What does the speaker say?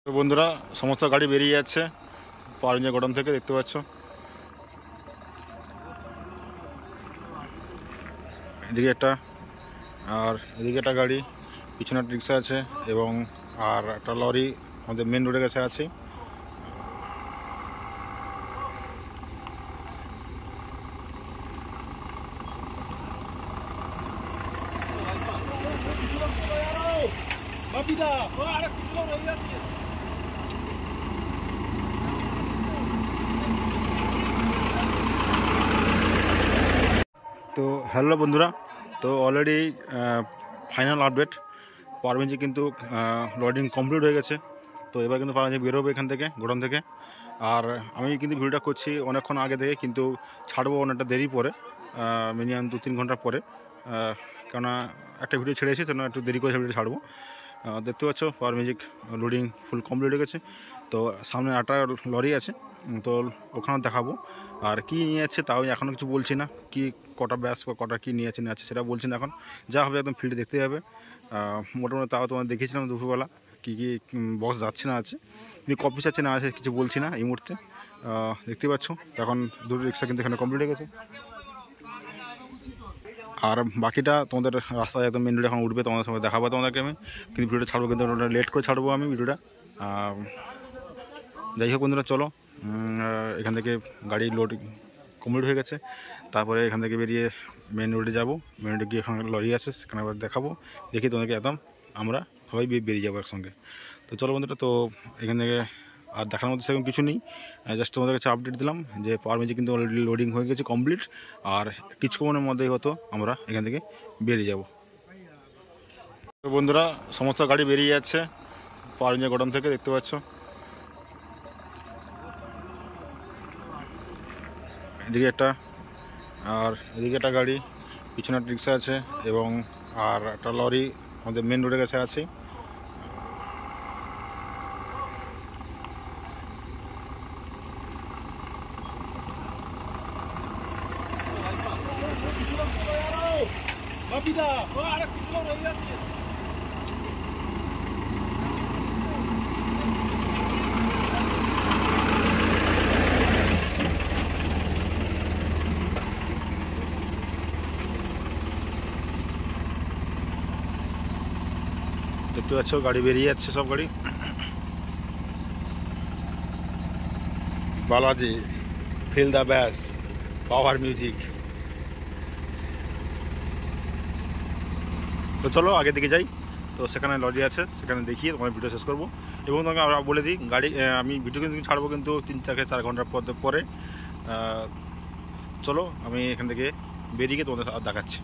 তো বন্ধুরা সমস্ত গাড়ি বেরিয়ে যাচ্ছে পারঞ্জা গোডাউন থেকে, দেখতে পাচ্ছ। এদিকে একটা, আর এদিকে একটা গাড়ি, পিছনে একটা রিক্সা আছে এবং আর একটা লরি আমাদের মেন রোডের কাছে আছে। তো হ্যালো বন্ধুরা, তো অলরেডি ফাইনাল আপডেট, পারভেঞ্জি কিন্তু লোডিং কমপ্লিট হয়ে গেছে। তো এবার কিন্তু পারভেঞ্জি বেরোবে এখান থেকে, গোডাউন থেকে। আর আমি কিন্তু ভিডিওটা করছি অনেকক্ষণ আগে থেকে, কিন্তু ছাড়বো অনেকটা দেরি পরে, মিনিমাম 2-3 ঘন্টা পরে, কেননা একটা ভিডিও ছেড়েছি, তো একটু দেরি করে ভিডিও ছাড়বো। দেখতে পাচ্ছ পারভেঞ্জি লোডিং ফুল কমপ্লিট হয়ে গেছে। তো সামনে একটা লরি আছে, তো ওখানে দেখাবো। আর কি নিয়ে যাচ্ছে তাও এখনও কিছু বলছি না, কি কটা ব্যাস বা কটা কী নিয়ে যাচ্ছে সেটা বলছি না এখন। যা হবে একদম ফিল্ডে দেখতে যাবে। মোটামুটি তাও তোমার দেখিয়েছিলাম দুপুরবেলা কী কী বক্স যাচ্ছে না আছে, কিন্তু কপি যাচ্ছে না আছে কিছু বলছি না এই মুহূর্তে। দেখতে পাচ্ছ এখন দুটো রিক্সা কিন্তু এখানে কমপ্লিট হয়ে গেছে। আর বাকিটা তোমাদের রাস্তায় একদম মেন রোডে এখন উঠবে, তোমাদের সঙ্গে দেখাবো তোমাদেরকে আমি। কিন্তু ভিডিওটা ছাড়বো, কিন্তু লেট করে ছাড়বো আমি ভিডিওটা। যাই হোক বন্ধুরা, চলো এখান থেকে গাড়ি লোড কমপ্লিট হয়ে গেছে। তারপরে এখান থেকে বেরিয়ে মেন রোডে যাবো। মেন রোডে গিয়ে এখানে লরি আছে, সেখানে আবার দেখাবো, দেখি তোমাদেরকে একদম আমরা সবাই বেরিয়ে যাবো একসঙ্গে। তো চলো বন্ধুরা, তো এখান থেকে আর দেখার মধ্যে সেরকম কিছু নেই, জাস্ট তোমাদের কাছে আপডেট দিলাম যে পারভেঞ্জি কিন্তু অলরেডি লোডিং হয়ে গেছে কমপ্লিট। আর কিছুক্ষণের মধ্যেই হয়তো আমরা এখান থেকে বেরিয়ে যাব। তো বন্ধুরা সমস্ত গাড়ি বেরিয়ে যাচ্ছে পারভেঞ্জি গোডাউন থেকে, দেখতে পাচ্ছ। এদিকে একটা, আর এদিকে একটা গাড়ি, পিছনে একটা রিক্সা আছে এবং আর একটা লরি আমাদের মেন রোডের কাছে আছে। দেখতে পাচ্ছ গাড়ি বেরিয়ে যাচ্ছে, সব গাড়ি। বালাজি, ফিল দ্য ব্যাস, পাওয়ার মিউজিক। তো চলো আগের দিকে যাই, তো সেখানে লরি আছে, সেখানে দেখিয়ে তোমার ভিডিও শেষ করবো। এবং তোমাকে আমরা বলে দিই গাড়ি আমি ভিডিও কিন্তু ছাড়বো কিন্তু 3-4 ঘন্টার পরে। চলো আমি এখান থেকে বেরিয়ে গিয়ে তোমাদের দেখাচ্ছি।